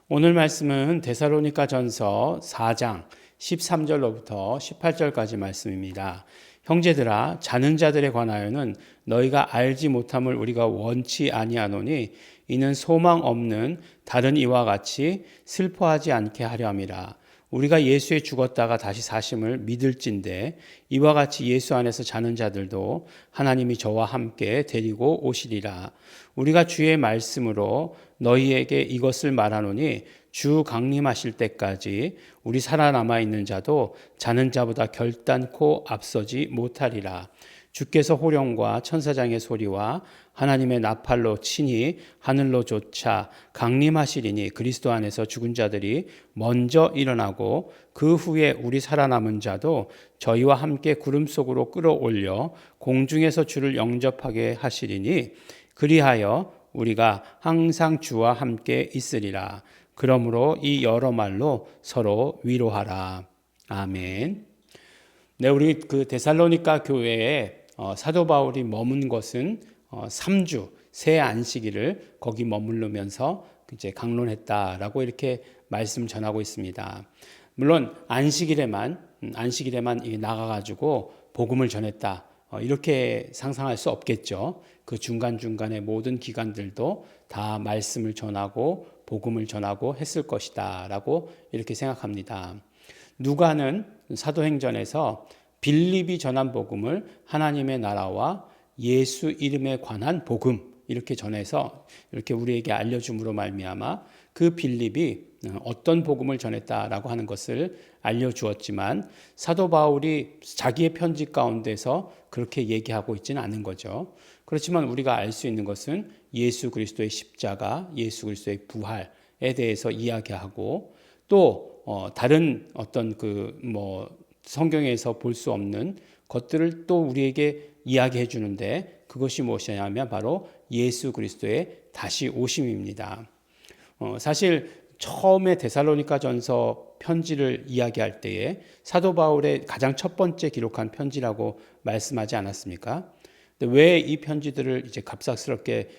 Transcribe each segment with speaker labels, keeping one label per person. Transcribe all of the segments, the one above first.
Speaker 1: 오늘 말씀은 데살로니가전서 4장 13절로부터 18절까지 말씀입니다. 형제들아, 자는 자들에 관하여는 너희가 알지 못함을 우리가 원치 아니하노니 이는 소망 없는 다른 이와 같이 슬퍼하지 않게 하려 함이라. 우리가 예수에 죽었다가 다시 사심을 믿을진대 이와 같이 예수 안에서 자는 자들도 하나님이 저와 함께 데리고 오시리라. 우리가 주의 말씀으로 너희에게 이것을 말하노니 주 강림하실 때까지 우리 살아남아 있는 자도 자는 자보다 결단코 앞서지 못하리라. 주께서 호령과 천사장의 소리와 하나님의 나팔로 친히 하늘로 쫓아 강림하시리니 그리스도 안에서 죽은 자들이 먼저 일어나고 그 후에 우리 살아남은 자도 저희와 함께 구름 속으로 끌어올려 공중에서 주를 영접하게 하시리니 그리하여 우리가 항상 주와 함께 있으리라. 그러므로 이 여러 말로 서로 위로하라. 아멘. 네, 우리 그 데살로니가 교회에 사도 바울이 머문 것은 3주 새 안식일을 거기 머무르면서 이제 강론했다라고 이렇게 말씀 전하고 있습니다. 물론 안식일에만 나가가지고 복음을 전했다. 이렇게 상상할 수 없겠죠. 그 중간중간의 모든 기간들도 다 말씀을 전하고 복음을 전하고 했을 것이다 라고 이렇게 생각합니다. 누가는 사도행전에서 빌립이 전한 복음을 하나님의 나라와 예수 이름에 관한 복음 이렇게 전해서 이렇게 우리에게 알려줌으로 말미암아 그 빌립이 어떤 복음을 전했다라고 하는 것을 알려주었지만 사도 바울이 자기의 편지 가운데서 그렇게 얘기하고 있지는 않은 거죠. 그렇지만 우리가 알 수 있는 것은 예수 그리스도의 십자가, 예수 그리스도의 부활에 대해서 이야기하고 또 다른 어떤 성경에서 볼 수 없는 것들을 또 우리에게 이야기해 주는데 그것이 무엇이냐면 바로 예수 그리스도의 다시 오심입니다. 사실 처음에 데살로니가전서 편지를 이야기할 때에 사도 바울의 가장 첫 번째 기록한 편지라고 말씀하지 않았습니까? 근데 왜 이 편지들을 이제 갑작스럽게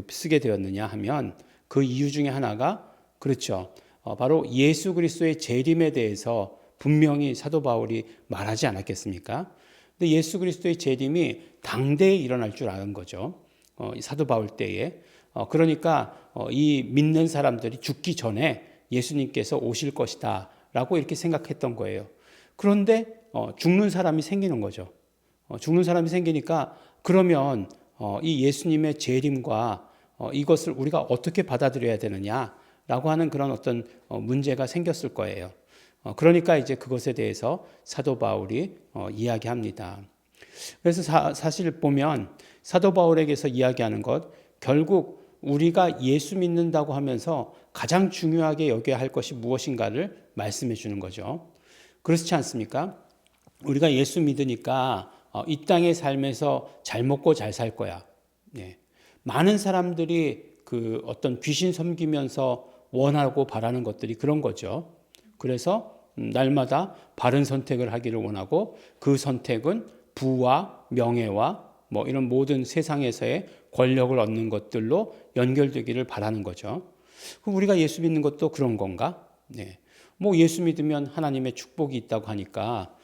Speaker 1: 쓰게 되었느냐 하면 그 이유 중에 하나가 그렇죠. 바로 예수 그리스도의 재림에 대해서 분명히 사도 바울이 말하지 않았겠습니까? 근데 예수 그리스도의 재림이 당대에 일어날 줄 아는 거죠. 사도 바울 때에. 그러니까 이 믿는 사람들이 죽기 전에 예수님께서 오실 것이다 라고 이렇게 생각했던 거예요. 그런데 죽는 사람이 생기는 거죠. 죽는 사람이 생기니까 그러면 이 예수님의 재림과 이것을 우리가 어떻게 받아들여야 되느냐라고 하는 그런 어떤 문제가 생겼을 거예요. 그러니까 이제 그것에 대해서 사도 바울이 이야기합니다. 그래서 사실 보면 사도 바울에게서 이야기하는 것 결국 우리가 예수 믿는다고 하면서 가장 중요하게 여겨야 할 것이 무엇인가를 말씀해 주는 거죠. 그렇지 않습니까? 우리가 예수 믿으니까 이 땅의 삶에서 잘 먹고 잘 살 거야. 예. 많은 사람들이 그 어떤 귀신 섬기면서 원하고 바라는 것들이 그런 거죠. 그래서 날마다 바른 선택을 하기를 원하고 그 선택은 부와 명예와 이런 모든 세상에서의 권력을 얻는 것들로 연결되기를 바라는 거죠. 그럼 우리가 예수 믿는 것도 그런 건가? 네. 예수 믿으면 하나님의 축복이 있다고 하니까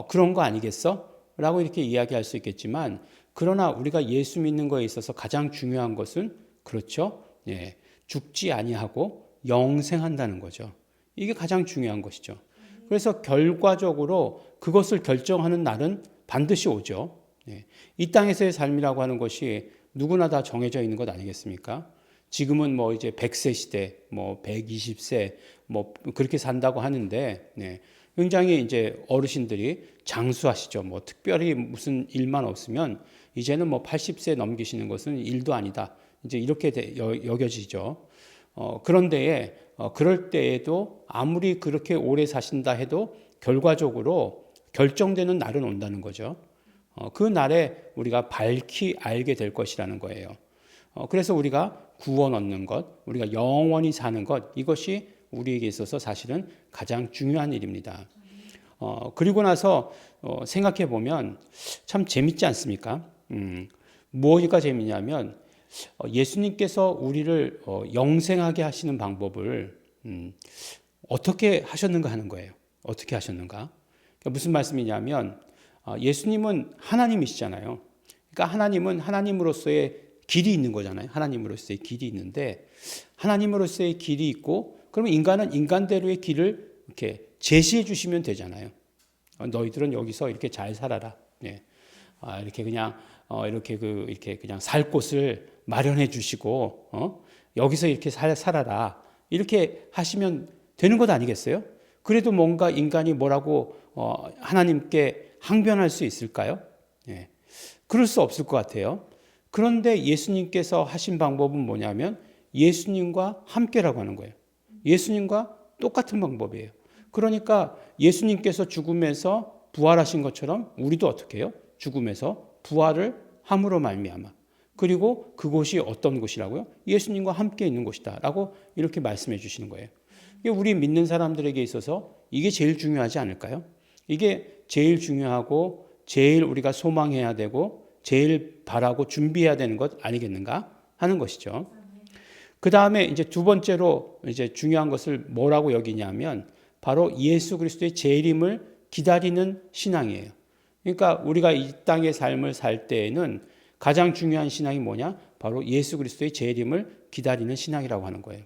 Speaker 1: 그런 거 아니겠어? 라고 이렇게 이야기할 수 있겠지만 그러나 우리가 예수 믿는 거에 있어서 가장 중요한 것은 그렇죠. 예. 죽지 아니하고 영생한다는 거죠. 이게 가장 중요한 것이죠. 그래서 결과적으로 그것을 결정하는 날은 반드시 오죠. 예. 이 땅에서의 삶이라고 하는 것이 누구나 다 정해져 있는 것 아니겠습니까? 지금은 이제 100세 시대, 120세, 그렇게 산다고 하는데, 네. 굉장히 이제 어르신들이 장수하시죠. 특별히 무슨 일만 없으면 이제는 80세 넘기시는 것은 일도 아니다. 이제 이렇게 여겨지죠. 그런데 그럴 때에도 아무리 그렇게 오래 사신다 해도 결과적으로 결정되는 날은 온다는 거죠. 그 날에 우리가 밝히 알게 될 것이라는 거예요. 그래서 우리가 구원 얻는 것, 우리가 영원히 사는 것, 이것이 우리에게 있어서 사실은 가장 중요한 일입니다. 그리고 나서 생각해 보면 참 재밌지 않습니까? 무엇가 재미냐면 예수님께서 우리를 영생하게 하시는 방법을 어떻게 하셨는가 하는 거예요. 어떻게 하셨는가? 그러니까 무슨 말씀이냐면 예수님은 하나님이시잖아요. 그러니까 하나님은 하나님으로서의 길이 있는 거잖아요. 하나님으로서의 길이 있는데 하나님으로서의 길이 있고 그러면 인간은 인간대로의 길을 이렇게 제시해 주시면 되잖아요. 너희들은 여기서 이렇게 잘 살아라. 예. 이렇게 그냥 이렇게 그냥 살 곳을 마련해 주시고 여기서 이렇게 살아라. 이렇게 하시면 되는 것 아니겠어요? 그래도 뭔가 인간이 뭐라고 하나님께 항변할 수 있을까요? 예. 그럴 수 없을 것 같아요. 그런데 예수님께서 하신 방법은 뭐냐면 예수님과 함께라고 하는 거예요. 예수님과 똑같은 방법이에요. 그러니까 예수님께서 죽음에서 부활하신 것처럼 우리도 어떻게 해요? 죽음에서 부활을 함으로 말미암아. 그리고 그곳이 어떤 곳이라고요? 예수님과 함께 있는 곳이다라고 이렇게 말씀해 주시는 거예요. 이게 우리 믿는 사람들에게 있어서 이게 제일 중요하지 않을까요? 이게 제일 중요하고 제일 우리가 소망해야 되고 제일 바라고 준비해야 되는 것 아니겠는가 하는 것이죠. 그 다음에 이제 두 번째로 이제 중요한 것을 뭐라고 여기냐면 바로 예수 그리스도의 재림을 기다리는 신앙이에요. 그러니까 우리가 이 땅의 삶을 살 때에는 가장 중요한 신앙이 뭐냐? 바로 예수 그리스도의 재림을 기다리는 신앙이라고 하는 거예요.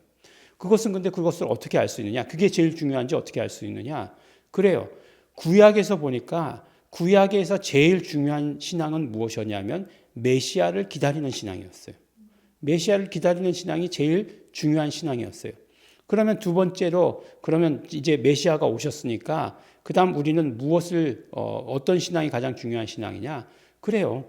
Speaker 1: 근데 그것을 어떻게 알 수 있느냐? 그게 제일 중요한지 어떻게 알 수 있느냐? 그래요. 구약에서 보니까 구약에서 제일 중요한 신앙은 무엇이었냐면 메시아를 기다리는 신앙이었어요. 메시아를 기다리는 신앙이 제일 중요한 신앙이었어요. 그러면 두 번째로 그러면 이제 메시아가 오셨으니까 그다음 우리는 무엇을 어떤 신앙이 가장 중요한 신앙이냐? 그래요.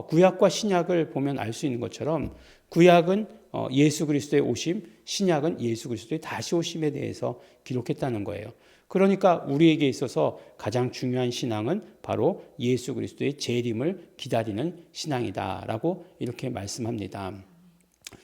Speaker 1: 구약과 신약을 보면 알 수 있는 것처럼 구약은 예수 그리스도의 오심, 신약은 예수 그리스도의 다시 오심에 대해서 기록했다는 거예요. 그러니까 우리에게 있어서 가장 중요한 신앙은 바로 예수 그리스도의 재림을 기다리는 신앙이다라고 이렇게 말씀합니다.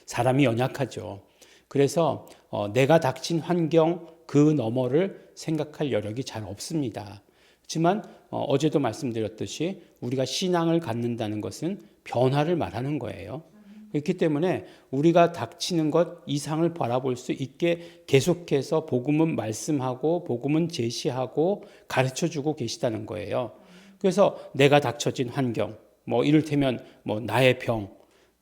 Speaker 1: 사람이 연약하죠. 그래서 내가 닥친 환경 그 너머를 생각할 여력이 잘 없습니다. 하지만 어제도 말씀드렸듯이 우리가 신앙을 갖는다는 것은 변화를 말하는 거예요. 그렇기 때문에 우리가 닥치는 것 이상을 바라볼 수 있게 계속해서 복음은 말씀하고 복음은 제시하고 가르쳐주고 계시다는 거예요. 그래서 내가 닥쳐진 환경, 뭐 이를테면 뭐 나의 병,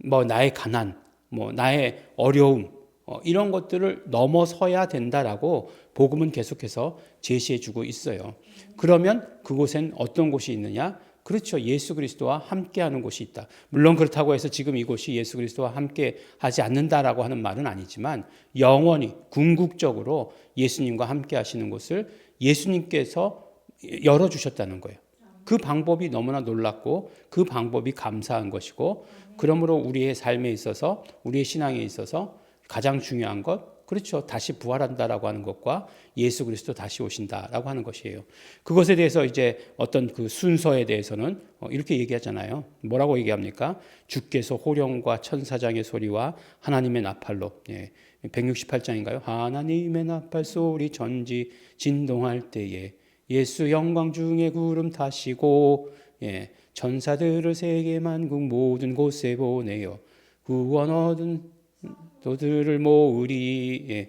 Speaker 1: 뭐 나의 가난, 뭐 나의 어려움, 이런 것들을 넘어서야 된다라고 복음은 계속해서 제시해주고 있어요. 그러면 그곳엔 어떤 곳이 있느냐? 그렇죠. 예수 그리스도와 함께하는 곳이 있다. 물론 그렇다고 해서 지금 이곳이 예수 그리스도와 함께 하지 않는다라고 하는 말은 아니지만 영원히 궁극적으로 예수님과 함께 하시는 곳을 예수님께서 열어주셨다는 거예요. 그 방법이 너무나 놀랍고 그 방법이 감사한 것이고 그러므로 우리의 삶에 있어서 우리의 신앙에 있어서 가장 중요한 것 그렇죠. 다시 부활한다라고 하는 것과 예수 그리스도 다시 오신다라고 하는 것이에요. 그것에 대해서 이제 어떤 그 순서에 대해서는 이렇게 얘기하잖아요. 뭐라고 얘기합니까? 주께서 호령과 천사장의 소리와 하나님의 나팔로 168장인가요? 하나님의 나팔 소리 전지 진동할 때에 예수 영광 중에 구름 타시고 천사들을 세계 만국 모든 곳에 보내어 구원 얻은 도들을 모으리.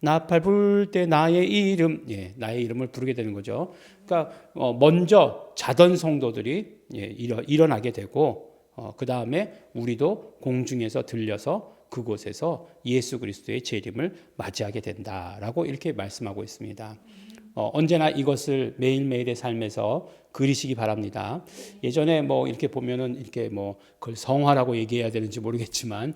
Speaker 1: 나팔 불 때 나의 이름, 나의 이름을 부르게 되는 거죠. 그러니까 먼저 자던 성도들이 일어나게 되고 그 다음에 우리도 공중에서 들려서 그곳에서 예수 그리스도의 재림을 맞이하게 된다라고 이렇게 말씀하고 있습니다. 언제나 이것을 매일매일의 삶에서 그리시기 바랍니다. 예전에 뭐 이렇게 보면은 이렇게 뭐 그걸 성화라고 얘기해야 되는지 모르겠지만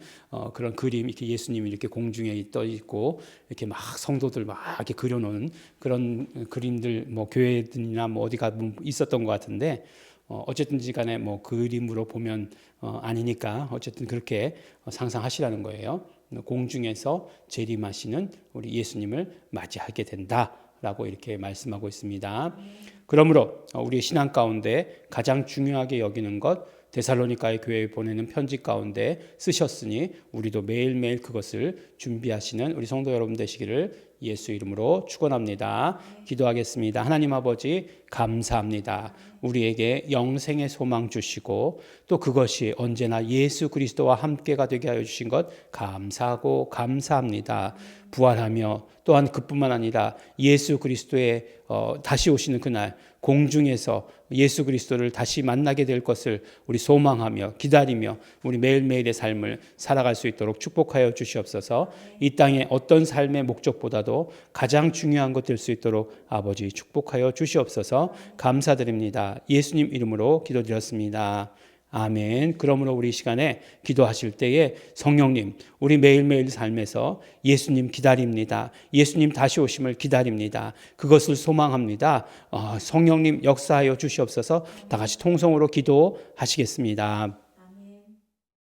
Speaker 1: 그런 그림 이렇게 예수님이 이렇게 공중에 떠 있고 이렇게 막 성도들 막 이렇게 그려놓은 그런 그림들 뭐 교회들이나 뭐 어디 가면 있었던 것 같은데 어쨌든지 간에 뭐 그림으로 보면 아니니까 어쨌든 그렇게 상상하시라는 거예요. 공중에서 재림하시는 우리 예수님을 맞이하게 된다. 라고 이렇게 말씀하고 있습니다. 그러므로 우리의 신앙 가운데 가장 중요하게 여기는 것 데살로니가의 교회에 보내는 편지 가운데 쓰셨으니 우리도 매일매일 그것을 준비하시는 우리 성도 여러분 되시기를 예수 이름으로 축원합니다. 기도하겠습니다. 하나님 아버지 감사합니다. 우리에게 영생의 소망 주시고 또 그것이 언제나 예수 그리스도와 함께가 되게 하여 주신 것 감사하고 감사합니다. 부활하며 또한 그뿐만 아니라 예수 그리스도의 다시 오시는 그날 공중에서 예수 그리스도를 다시 만나게 될 것을 우리 소망하며 기다리며 우리 매일매일의 삶을 살아갈 수 있도록 축복하여 주시옵소서. 이 땅의 어떤 삶의 목적보다도 가장 중요한 것 될 수 있도록 아버지 축복하여 주시옵소서. 감사드립니다. 예수님 이름으로 기도드렸습니다. 아멘. 그러므로 우리 시간에 기도하실 때에 성령님, 우리 매일매일 삶에서 예수님 기다립니다. 예수님 다시 오심을 기다립니다. 그것을 소망합니다. 성령님 역사하여 주시옵소서. 다 같이 통성으로 기도하시겠습니다.